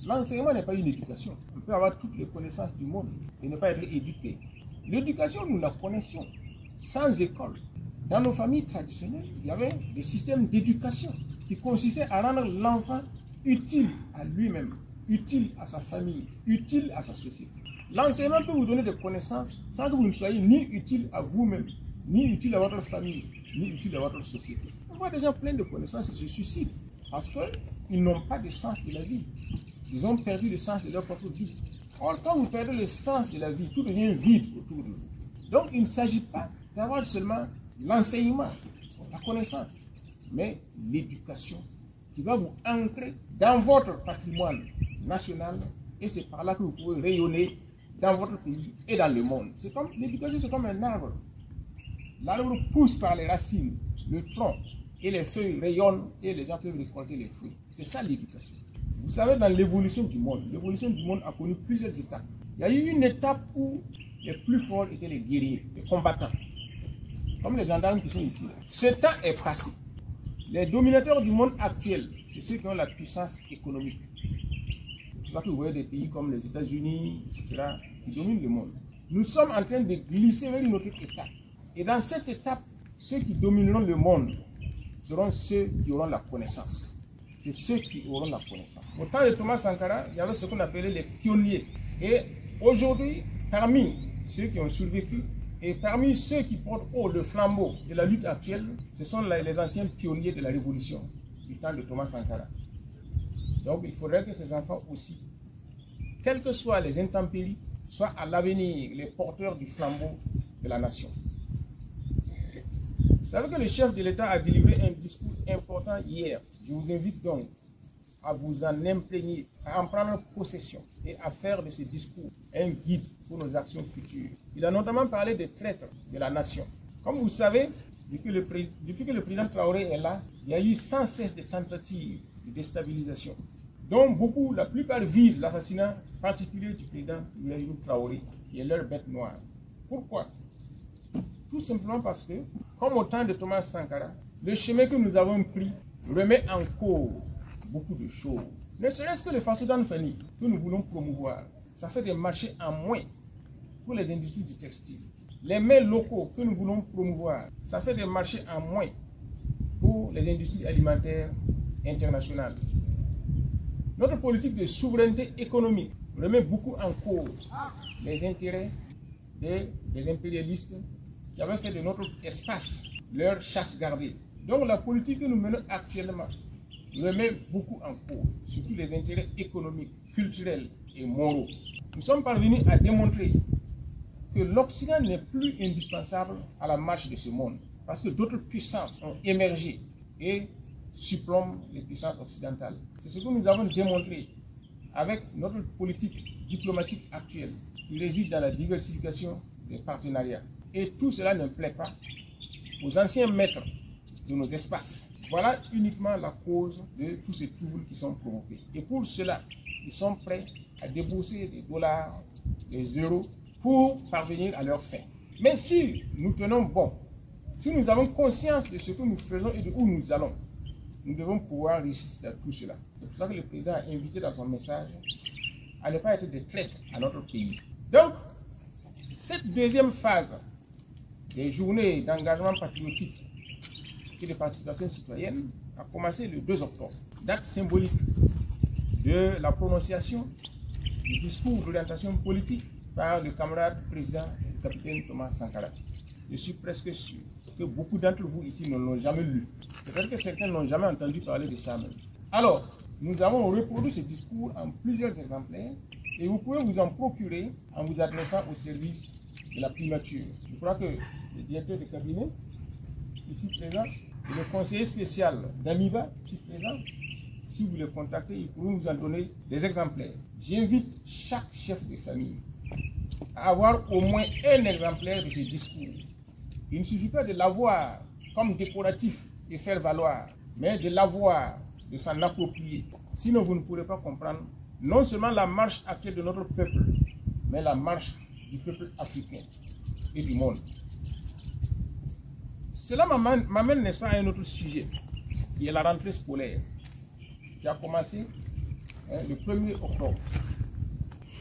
L'enseignement n'est pas une éducation. On peut avoir toutes les connaissances du monde et ne pas être éduqué. L'éducation, nous la connaissions sans école. Dans nos familles traditionnelles, il y avait des systèmes d'éducation qui consistaient à rendre l'enfant utile à lui-même, utile à sa famille, utile à sa société. L'enseignement peut vous donner des connaissances sans que vous ne soyez ni utile à vous-même, ni utile à votre famille, ni utile à votre société. On voit des gens pleins de connaissances qui se suicident parce qu'ils n'ont pas de sens de la vie. Ils ont perdu le sens de leur propre vie. Or, quand vous perdez le sens de la vie, tout devient vide autour de vous. Donc, il ne s'agit pas d'avoir seulement l'enseignement, la connaissance, mais l'éducation qui va vous ancrer dans votre patrimoine national et c'est par là que vous pouvez rayonner dans votre pays et dans le monde. C'est comme l'éducation, c'est comme un arbre. L'arbre pousse par les racines, le tronc et les feuilles rayonnent et les gens peuvent récolter les fruits. C'est ça l'éducation. Vous savez, dans l'évolution du monde a connu plusieurs étapes. Il y a eu une étape où les plus forts étaient les guerriers, les combattants, comme les gendarmes qui sont ici. Ce temps est passé. Les dominateurs du monde actuel, c'est ceux qui ont la puissance économique. C'est pour ça que vous voyez des pays comme les États-Unis, etc., qui dominent le monde. Nous sommes en train de glisser vers une autre étape. Et dans cette étape, ceux qui domineront le monde seront ceux qui auront la connaissance. C'est ceux qui auront la connaissance. Au temps de Thomas Sankara, il y avait ce qu'on appelait les pionniers. Et aujourd'hui, parmi ceux qui ont survécu, et parmi ceux qui portent haut le flambeau de la lutte actuelle, ce sont les anciens pionniers de la révolution du temps de Thomas Sankara. Donc il faudrait que ces enfants aussi, quelles que soient les intempéries, soient à l'avenir les porteurs du flambeau de la nation. Vous savez que le chef de l'État a délivré un discours important hier. Je vous invite donc à vous en imprégner, à en prendre possession et à faire de ce discours un guide pour nos actions futures. Il a notamment parlé des traîtres de la nation. Comme vous savez, depuis que le président Traoré est là, il y a eu sans cesse de tentatives de déstabilisation, dont beaucoup, la plupart visent l'assassinat particulier du président Traoré, qui est leur bête noire. Pourquoi? Tout simplement parce que, comme au temps de Thomas Sankara, le chemin que nous avons pris remet en cause beaucoup de choses. Ne serait-ce que le Fassodan Fani que nous voulons promouvoir, ça fait des marchés en moins pour les industries du textile. Les mets locaux que nous voulons promouvoir, ça fait des marchés en moins pour les industries alimentaires internationales. Notre politique de souveraineté économique remet beaucoup en cause les intérêts des impérialistes qui avaient fait de notre espace leur chasse gardée. Donc la politique que nous menons actuellement remet beaucoup en cause, surtout les intérêts économiques, culturels et moraux. Nous sommes parvenus à démontrer que l'Occident n'est plus indispensable à la marche de ce monde, parce que d'autres puissances ont émergé et supplombent les puissances occidentales. C'est ce que nous avons démontré avec notre politique diplomatique actuelle, qui réside dans la diversification des partenariats. Et tout cela ne plaît pas aux anciens maîtres de nos espaces. Voilà uniquement la cause de tous ces troubles qui sont provoqués. Et pour cela, ils sont prêts à débourser des dollars, des euros, pour parvenir à leur fin. Mais si nous tenons bon, si nous avons conscience de ce que nous faisons et de où nous allons, nous devons pouvoir résister à tout cela. C'est pour ça que le président a invité dans son message à ne pas être des traîtres à notre pays. Donc, cette deuxième phase des journées d'engagement patriotique et de participation citoyenne a commencé le 2 octobre, date symbolique de la prononciation du discours d'orientation politique par le camarade président du capitaine Thomas Sankara. Je suis presque sûr que beaucoup d'entre vous ici ne l'ont jamais lu. Peut-être que certains n'ont jamais entendu parler de ça même. Alors, nous avons reproduit ce discours en plusieurs exemplaires et vous pouvez vous en procurer en vous adressant au service de la primature. Je crois que le directeur de cabinet, ici présent, et le conseiller spécial d'Amiba, ici présent, si vous les contactez, ils pourront vous en donner des exemplaires. J'invite chaque chef de famille à avoir au moins un exemplaire de ce discours. Il ne suffit pas de l'avoir comme décoratif et faire valoir, mais de l'avoir, de s'en approprier. Sinon, vous ne pourrez pas comprendre non seulement la marche actuelle de notre peuple, mais la marche du peuple africain et du monde. Cela m'amène, n'est-ce pas, à un autre sujet, qui est la rentrée scolaire, qui a commencé le 1er octobre.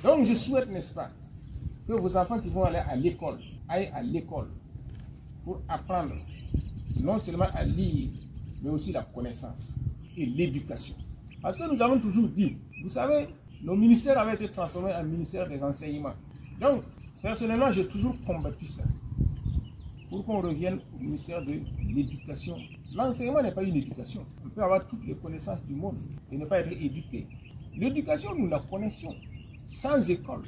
Donc je souhaite, n'est-ce pas, que vos enfants qui vont aller à l'école, aillent à l'école pour apprendre non seulement à lire, mais aussi la connaissance et l'éducation. Parce que nous avons toujours dit, vous savez, nos ministères avaient été transformés en ministère des enseignements. Donc, personnellement, j'ai toujours combattu ça. Pour qu'on revienne au ministère de l'éducation. L'enseignement n'est pas une éducation. On peut avoir toutes les connaissances du monde et ne pas être éduqué. L'éducation, nous la connaissions sans école.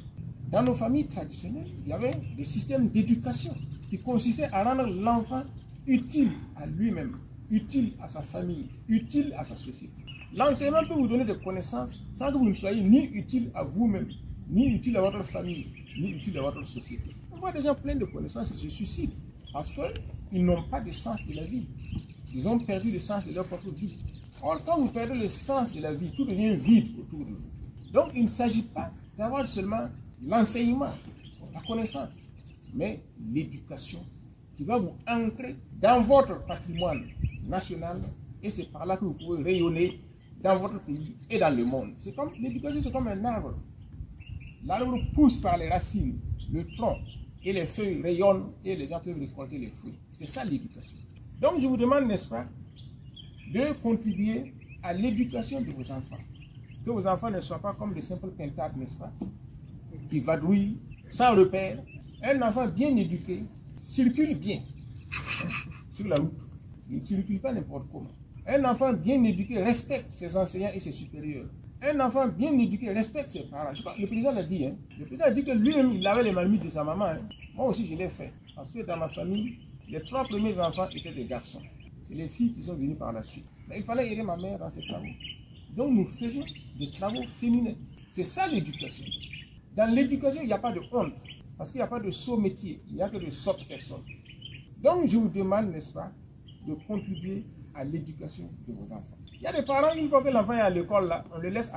Dans nos familles traditionnelles, il y avait des systèmes d'éducation qui consistaient à rendre l'enfant utile à lui-même, utile à sa famille, utile à sa société. L'enseignement peut vous donner des connaissances sans que vous ne soyez ni utile à vous-même, ni utile à votre famille, ni utile à votre société. On voit des gens pleins de connaissances qui se suicident parce qu'ils n'ont pas de sens de la vie. Ils ont perdu le sens de leur propre vie. Or, quand vous perdez le sens de la vie, tout devient vide autour de vous. Donc, il ne s'agit pas d'avoir seulement l'enseignement, la connaissance, mais l'éducation qui va vous ancrer dans votre patrimoine national et c'est par là que vous pouvez rayonner dans votre pays et dans le monde. C'est comme l'éducation, c'est comme un arbre. L'arbre pousse par les racines, le tronc et les feuilles rayonnent et les gens peuvent récolter les fruits. C'est ça l'éducation. Donc je vous demande, n'est-ce pas, de contribuer à l'éducation de vos enfants. Que vos enfants ne soient pas comme des simples pintables, n'est-ce pas, qui vadrouillent sans repère. Un enfant bien éduqué circule bien sur la route. Il ne circule pas n'importe comment. Un enfant bien éduqué respecte ses enseignants et ses supérieurs. Un enfant bien éduqué respecte ses parents. Le président l'a dit. Le président a dit que lui-même, il avait les marmites de sa maman. Moi aussi, je l'ai fait. Parce que dans ma famille, les 3 premiers enfants étaient des garçons. C'est les filles qui sont venues par la suite. Mais il fallait aider ma mère dans ses travaux. Donc nous faisions des travaux féminins. C'est ça l'éducation. Dans l'éducation, il n'y a pas de honte. Parce qu'il n'y a pas de sot métier. Il n'y a que de sottes personnes. Donc je vous demande, n'est-ce pas, de contribuer à l'éducation de vos enfants. Il y a des parents, une fois que l'enfant est à l'école, là, on le laisse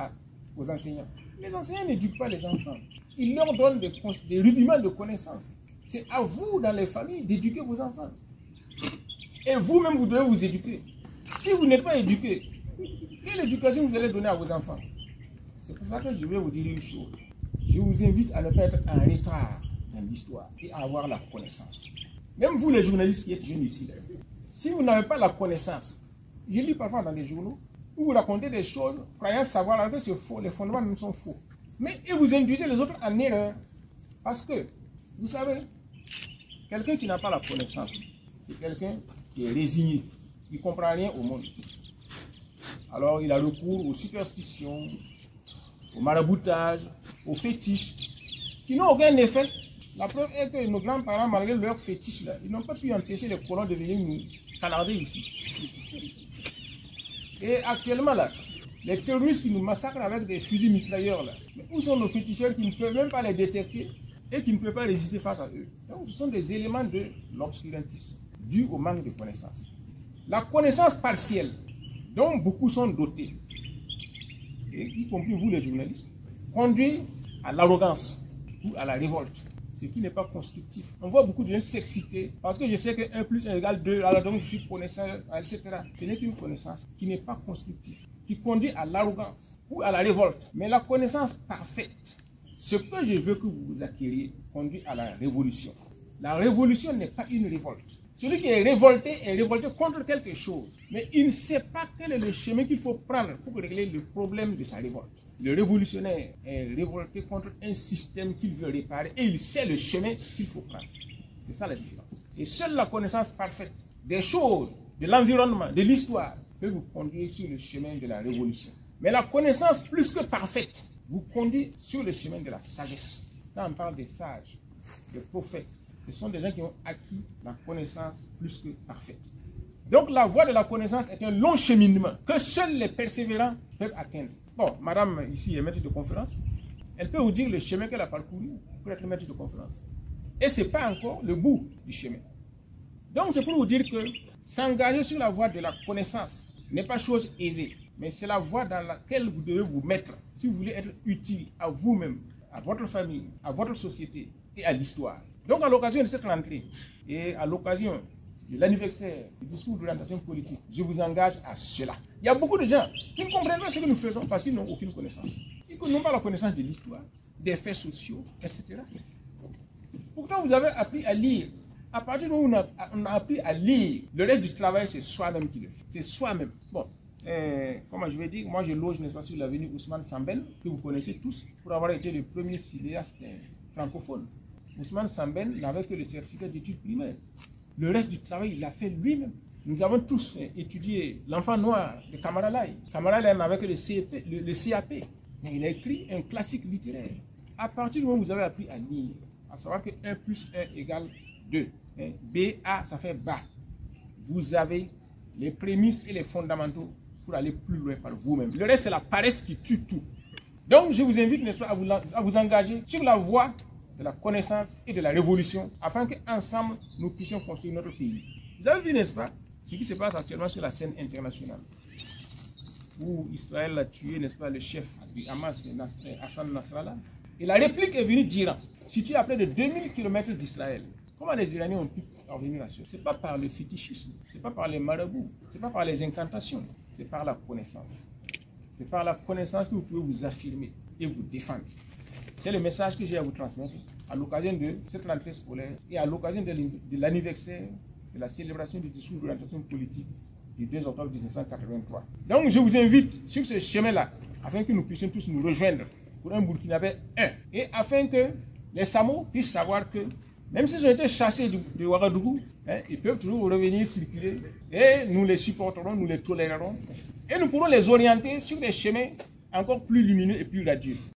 aux enseignants. Les enseignants n'éduquent pas les enfants. Ils leur donnent des rudiments de connaissances. C'est à vous, dans les familles, d'éduquer vos enfants. Et vous-même, vous devez vous éduquer. Si vous n'êtes pas éduqué, quelle éducation vous allez donner à vos enfants? C'est pour ça que je vais vous dire une chose. Je vous invite à ne pas être en retard dans l'histoire et à avoir la connaissance. Même vous, les journalistes qui êtes jeunes ici, là, si vous n'avez pas la connaissance, je lis parfois dans les journaux, où vous racontez des choses, croyant savoir, alors que c'est faux, les fondements nous sont faux. Mais et vous induisez les autres en erreur. Parce que, vous savez, quelqu'un qui n'a pas la connaissance, c'est quelqu'un qui est résigné, qui ne comprend rien au monde. Alors il a recours aux superstitions, au maraboutage, aux fétiches, qui n'ont aucun effet. La preuve est que nos grands-parents, malgré leurs fétiches, là, ils n'ont pas pu empêcher les colons de venir nous canarder ici. Et actuellement, là, les terroristes qui nous massacrent avec des fusils mitrailleurs, là, mais où sont nos féticheurs qui ne peuvent même pas les détecter et qui ne peuvent pas résister face à eux? Donc, ce sont des éléments de l'obscurantisme dus au manque de connaissances. La connaissance partielle, dont beaucoup sont dotés, et y compris vous les journalistes, conduit à l'arrogance ou à la révolte, ce qui n'est pas constructif. On voit beaucoup de gens s'exciter parce que je sais que 1 plus 1 égale 2, alors donc je suis connaissant, etc. Ce n'est qu'une connaissance qui n'est pas constructive, qui conduit à l'arrogance ou à la révolte. Mais la connaissance parfaite, ce que je veux que vous acquériez, conduit à la révolution. La révolution n'est pas une révolte. Celui qui est révolté contre quelque chose, mais il ne sait pas quel est le chemin qu'il faut prendre pour régler le problème de sa révolte. Le révolutionnaire est révolté contre un système qu'il veut réparer et il sait le chemin qu'il faut prendre. C'est ça la différence. Et seule la connaissance parfaite des choses, de l'environnement, de l'histoire, peut vous conduire sur le chemin de la révolution. Mais la connaissance plus que parfaite vous conduit sur le chemin de la sagesse. Quand on parle des sages, des prophètes, ce sont des gens qui ont acquis la connaissance plus que parfaite. Donc la voie de la connaissance est un long cheminement que seuls les persévérants peuvent atteindre. Bon, madame ici est maître de conférence, elle peut vous dire le chemin qu'elle a parcouru pour être maître de conférence. Et ce n'est pas encore le bout du chemin. Donc c'est pour vous dire que s'engager sur la voie de la connaissance n'est pas chose aisée, mais c'est la voie dans laquelle vous devez vous mettre si vous voulez être utile à vous-même, à votre famille, à votre société et à l'histoire. Donc à l'occasion de cette rentrée et à l'occasion de l'anniversaire du discours d'orientation politique, je vous engage à cela. Il y a beaucoup de gens qui ne comprennent pas ce que nous faisons parce qu'ils n'ont aucune connaissance. Ils n'ont pas la connaissance de l'histoire, des faits sociaux, etc. Pourtant, vous avez appris à lire. À partir du moment où on a appris à lire, le reste du travail, c'est soi-même qui le fait. C'est soi-même. Bon, comment je vais dire, moi je loge, n'est-ce pas, sur l'avenue Ousmane Sambène, que vous connaissez tous, pour avoir été le premier cinéaste francophone. Ousmane Sambène n'avait que le certificat d'études primaires. Le reste du travail, il l'a fait lui-même. Nous avons tous étudié L'Enfant Noir de Camara Lai. Camara Lai n'avait que le CAP, mais il a écrit un classique littéraire. À partir du moment où vous avez appris à lire, à savoir que 1 plus 1 égale 2, BA, ça fait bas. Vous avez les prémices et les fondamentaux pour aller plus loin par vous-même. Le reste, c'est la paresse qui tue tout. Donc, je vous invite, n'est-ce pas, à vous engager sur la voie de la connaissance et de la révolution, afin qu'ensemble, nous puissions construire notre pays. Vous avez vu, n'est-ce pas, ce qui se passe actuellement sur la scène internationale, où Israël a tué, n'est-ce pas, le chef du Hamas, Hassan Nasrallah, et la réplique est venue d'Iran, située à près de 2000 km d'Israël. Comment les Iraniens ont pu parvenir à ça? Ce n'est pas par le fétichisme, ce n'est pas par les marabouts, ce n'est pas par les incantations, c'est par la connaissance. C'est par la connaissance que vous pouvez vous affirmer et vous défendre. C'est le message que j'ai à vous transmettre à l'occasion de cette rentrée scolaire et à l'occasion de l'anniversaire de la célébration du discours d'orientation politique du 2 octobre 1983. Donc je vous invite sur ce chemin-là, afin que nous puissions tous nous rejoindre pour un Burkinabé 1, et afin que les Samo puissent savoir que, même s'ils ont été chassés de Ouagadougou, ils peuvent toujours revenir circuler, et nous les supporterons, nous les tolérerons, et nous pourrons les orienter sur des chemins encore plus lumineux et plus radieux.